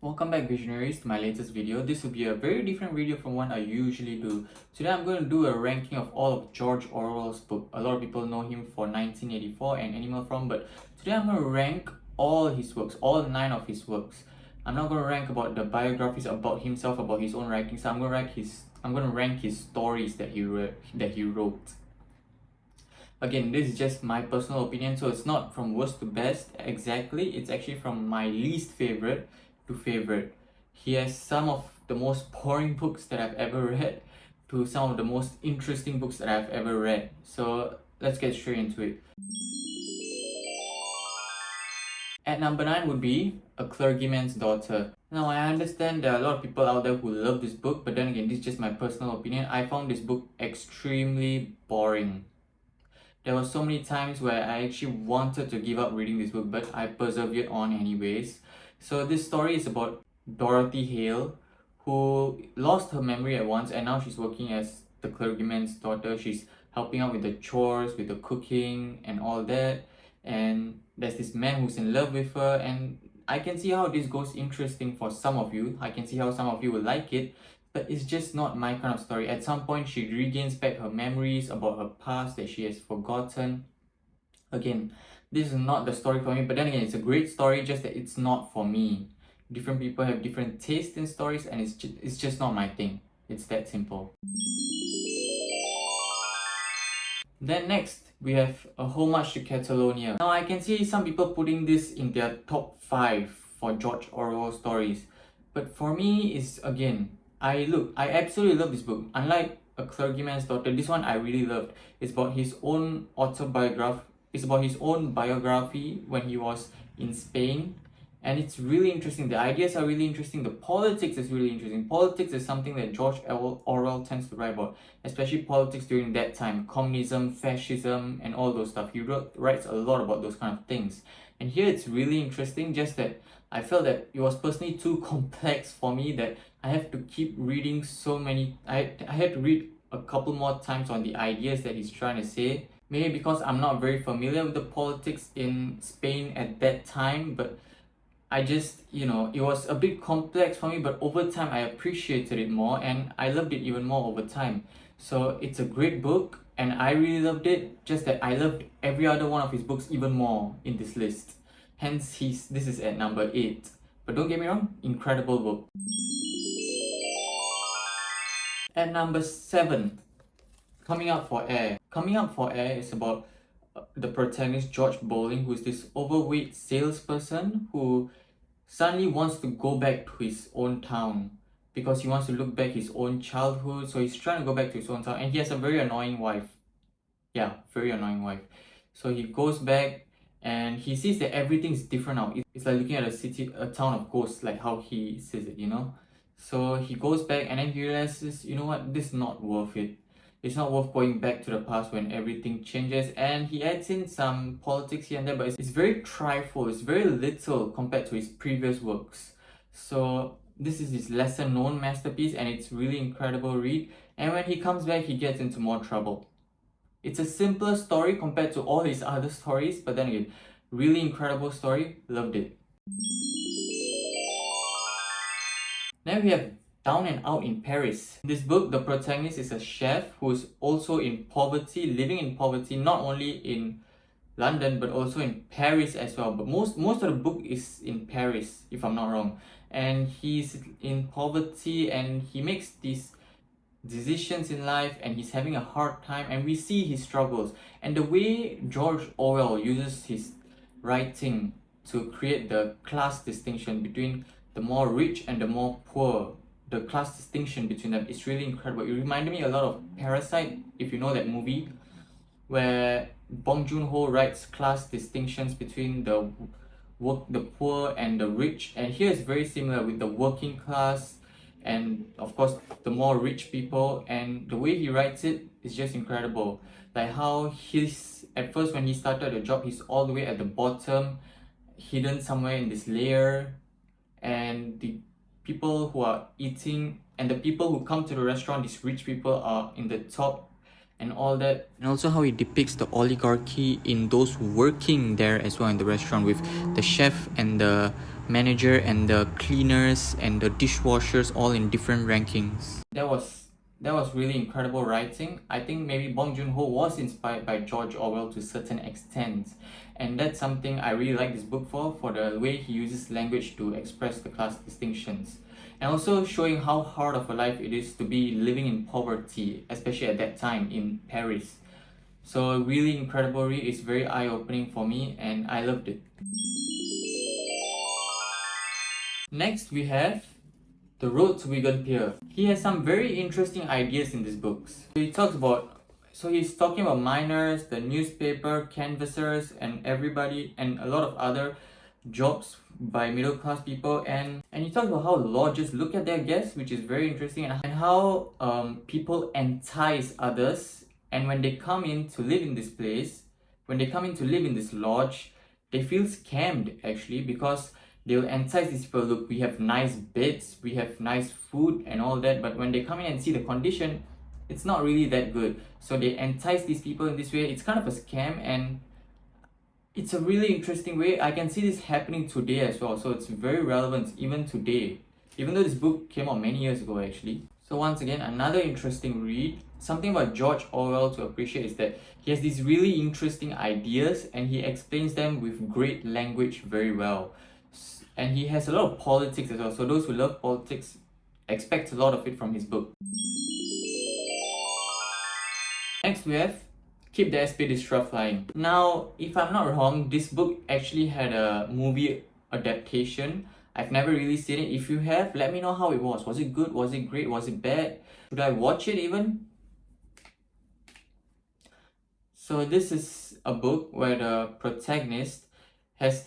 Welcome back visionaries to my latest video. This will be a very different video from what I usually do. Today I'm going to do a ranking of all of George Orwell's book. A lot of people know him for 1984 and Animal Farm, but today I'm going to rank all his works, all 9 of his works. I'm not going to rank about the biographies about himself, about his own writings. I'm going to rank his stories that he wrote. Again, this is just my personal opinion, so it's not from worst to best exactly. It's actually from my least favorite to favorite. He has some of the most boring books that I've ever read to some of the most interesting books that I've ever read. So let's get straight into it. At number 9 would be A Clergyman's Daughter. Now I understand there are a lot of people out there who love this book, but then again, this is just my personal opinion. I found this book extremely boring. There were so many times where I actually wanted to give up reading this book, but I persevered on anyways. So this story is about Dorothy Hale, who lost her memory at once, and now she's working as the clergyman's daughter. She's helping out with the chores, with the cooking and all that. And there's this man who's in love with her, and I can see how this goes interesting for some of you. I can see how some of you will like it, but it's just not my kind of story. At some point, she regains back her memories about her past that she has forgotten. Again, this is not the story for me, but then again, it's a great story, just that it's not for me. Different people have different taste in stories, and it's just not my thing. It's that simple. Then next, we have A Homage to Catalonia. Now, I can see some people putting this in their top 5 for George Orwell stories. But for me, it's again, I absolutely love this book. Unlike A Clergyman's Daughter, this one I really loved. It's about his own autobiography. It's about his own biography when he was in Spain. And it's really interesting. The ideas are really interesting. The politics is really interesting. Politics is something that George Orwell tends to write about, especially politics during that time. Communism, fascism, and all those stuff. He writes a lot about those kind of things. And here it's really interesting, just that I felt that it was personally too complex for me, that I have to keep reading so many. I had to read a couple more times on the ideas that he's trying to say. Maybe because I'm not very familiar with the politics in Spain at that time, but I just, it was a bit complex for me, but over time I appreciated it more and I loved it even more over time. So it's a great book and I really loved it, just that I loved every other one of his books even more in this list. Hence, this is at number 8. But don't get me wrong, incredible book. At number 7, Coming Up for Air. Coming Up for Air is about the protagonist George Bowling, who's this overweight salesperson who suddenly wants to go back to his own town because he wants to look back his own childhood. So he's trying to go back to his own town, and he has a very annoying wife. Yeah, very annoying wife. So he goes back and he sees that everything's different now. It's like looking at a town of ghosts, like how he says it, So he goes back and then he realizes, you know what, this is not worth it. It's not worth going back to the past when everything changes, and he adds in some politics here and there, but it's very trifle, it's very little compared to his previous works. So this is his lesser known masterpiece and it's really incredible read, and when he comes back he gets into more trouble. It's a simpler story compared to all his other stories, but then again, really incredible story, loved it. Then we have Down and Out in Paris. In this book, the protagonist is a chef who is also in poverty, living in poverty, not only in London but also in Paris as well. But most of the book is in Paris, if I'm not wrong. And he's in poverty and he makes these decisions in life and he's having a hard time, and we see his struggles. And the way George Orwell uses his writing to create the class distinction between the more rich and the more poor, the class distinction between them is really incredible. It reminded me a lot of Parasite, if you know that movie, where Bong Joon-ho writes class distinctions between the poor and the rich, and here it's very similar with the working class and of course the more rich people, and the way he writes it is just incredible. Like how he's, at first when he started the job, he's all the way at the bottom, hidden somewhere in this layer, and the people who are eating and the people who come to the restaurant, these rich people, are in the top, and all that, and also how he depicts the oligarchy in those working there as well in the restaurant, with the chef and the manager and the cleaners and the dishwashers all in different rankings. That was really incredible writing. I think maybe Bong Joon-ho was inspired by George Orwell to a certain extent, and that's something I really like this book for the way he uses language to express the class distinctions, and also showing how hard of a life it is to be living in poverty, especially at that time in Paris. So really incredible read. It's very eye-opening for me and I loved it. Next we have The Road to Wigan Pier. He has some very interesting ideas in these books. He's talking about miners, the newspaper, canvassers, and everybody, and a lot of other jobs by middle class people, and he talks about how lodges look at their guests, which is very interesting, and how people entice others, and when they come in to live in this place, when they come in to live in this lodge, they feel scammed actually, because they'll entice these people. Look, we have nice beds, we have nice food and all that, but when they come in and see the condition, it's not really that good. So they entice these people in this way. It's kind of a scam, and it's a really interesting way. I can see this happening today as well, so it's very relevant even today, even though this book came out many years ago actually. So once again, another interesting read. Something about George Orwell to appreciate is that he has these really interesting ideas and he explains them with great language very well. And he has a lot of politics as well, so those who love politics expect a lot of it from his book. Next we have Keep the Expedition Flying. Now, if I'm not wrong, this book actually had a movie adaptation. I've never really seen it. If you have, let me know how it was. Was it good? Was it great? Was it bad? Should I watch it even? So this is a book where the protagonist has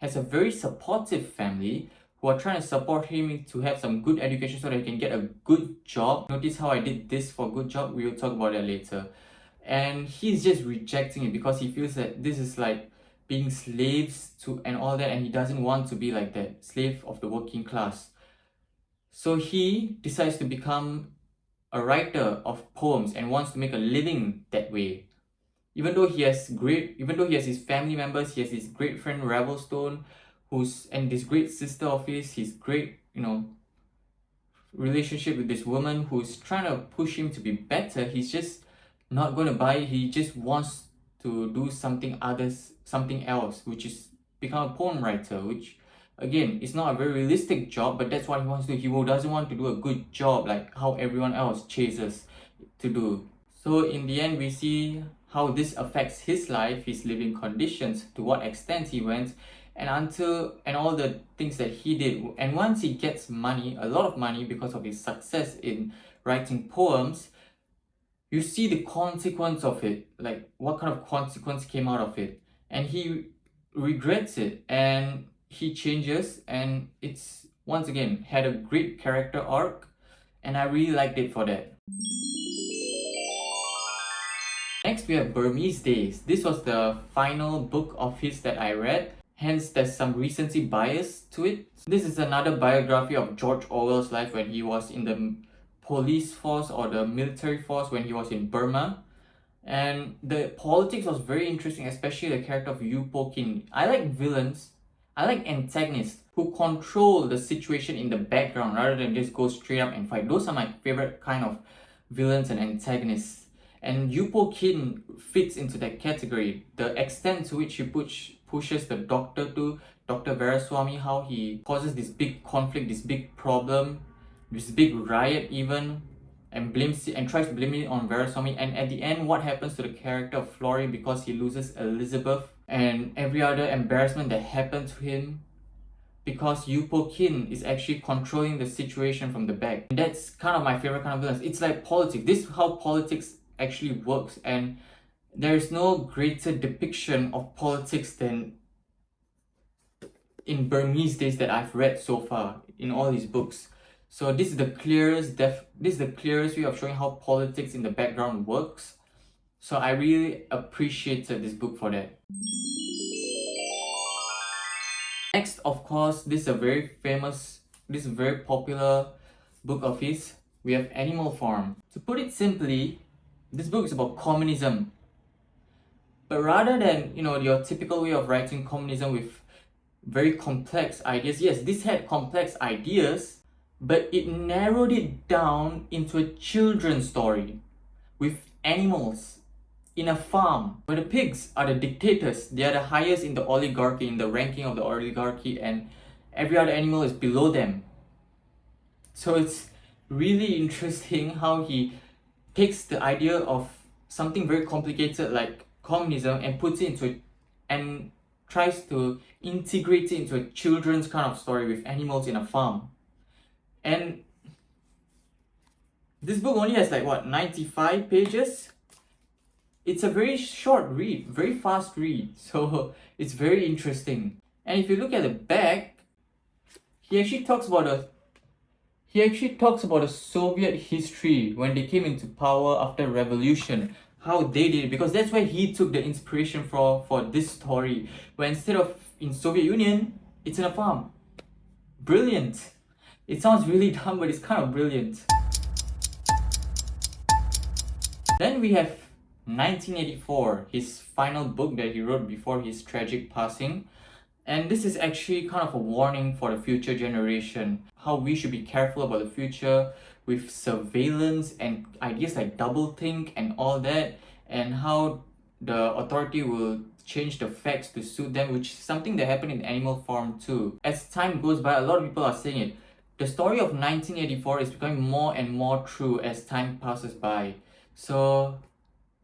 a very supportive family who are trying to support him to have some good education so that he can get a good job. Notice how I did this for good job. We will talk about that later. And he's just rejecting it because he feels that this is like being slaves to and all that, and he doesn't want to be like that, slave of the working class. So he decides to become a writer of poems and wants to make a living that way. Even though he has his family members, he has his great friend Ravelstone, and this great sister of his great, relationship with this woman who's trying to push him to be better, he's just not going to buy it. He just wants to do something else, which is become a poem writer, which again is not a very realistic job, but that's what he wants to do. He doesn't want to do a good job like how everyone else chases to do. So in the end, we see how this affects his life, his living conditions, to what extent he went, and all the things that he did. And once he gets money, a lot of money, because of his success in writing poems, you see the consequence of it, like what kind of consequence came out of it, and he regrets it and he changes, and it's once again had a great character arc, and I really liked it for that. Next we have Burmese Days. This was the final book of his that I read, hence there's some recency bias to it. This is another biography of George Orwell's life when he was in the police force or the military force when he was in Burma. And the politics was very interesting, especially the character of Yu Po Kin. I like villains, I like antagonists who control the situation in the background rather than just go straight up and fight. Those are my favorite kind of villains and antagonists. And Yu Po Kin fits into that category. The extent to which he pushes the doctor to, Dr. Veeraswamy, how he causes this big conflict, this big problem, this big riot even, and tries to blame it on Veeraswamy. And at the end, what happens to the character of Flory because he loses Elizabeth, and every other embarrassment that happened to him because Yu Po Kin is actually controlling the situation from the back. And that's kind of my favorite kind of villains. It's like politics. This is how politics actually works, and there's no greater depiction of politics than in Burmese Days that I've read so far in all these books. So this is the clearest way of showing how politics in the background works. So I really appreciated this book for that. Next, of course, this is a very popular book of his, we have Animal Farm. To put it simply, this book is about communism. But rather than, your typical way of writing communism with very complex ideas, yes, this had complex ideas, but it narrowed it down into a children's story with animals in a farm where the pigs are the dictators. They are the highest in the oligarchy, in the ranking of the oligarchy, and every other animal is below them. So it's really interesting how he takes the idea of something very complicated like communism and puts it into and tries to integrate it into a children's kind of story with animals in a farm. And this book only has 95 pages. It's a very short read, very fast read, so it's very interesting. And if you look at the back, he actually talks about the Soviet history when they came into power after revolution, how they did it, because that's where he took the inspiration for this story, where instead of in Soviet Union, it's in a farm. Brilliant. It sounds really dumb, but it's kind of brilliant. Then we have 1984, his final book that he wrote before his tragic passing. And this is actually kind of a warning for the future generation, how we should be careful about the future with surveillance and ideas like doublethink and all that, and how the authority will change the facts to suit them, which is something that happened in Animal Farm too. As time goes by, a lot of people are saying it. The story of 1984 is becoming more and more true as time passes by. So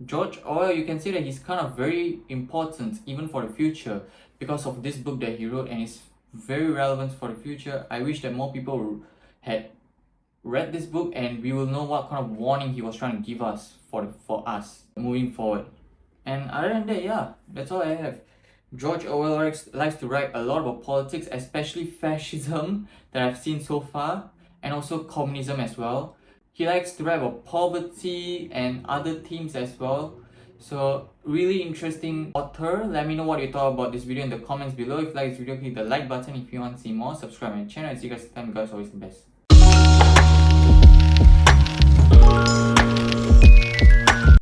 George Orwell, you can say that he's kind of very important even for the future because of this book that he wrote, and it's very relevant for the future. I wish that more people had read this book and we will know what kind of warning he was trying to give us for us moving forward. And other than that, yeah, that's all I have. George Orwell likes to write a lot about politics, especially fascism that I've seen so far, and also communism as well. He likes to write about poverty and other themes as well. So really interesting author. Let me know what you thought about this video in the comments below. If you like this video, click the like button. If you want to see more, subscribe my channel. And see you guys next time. You guys are always the best.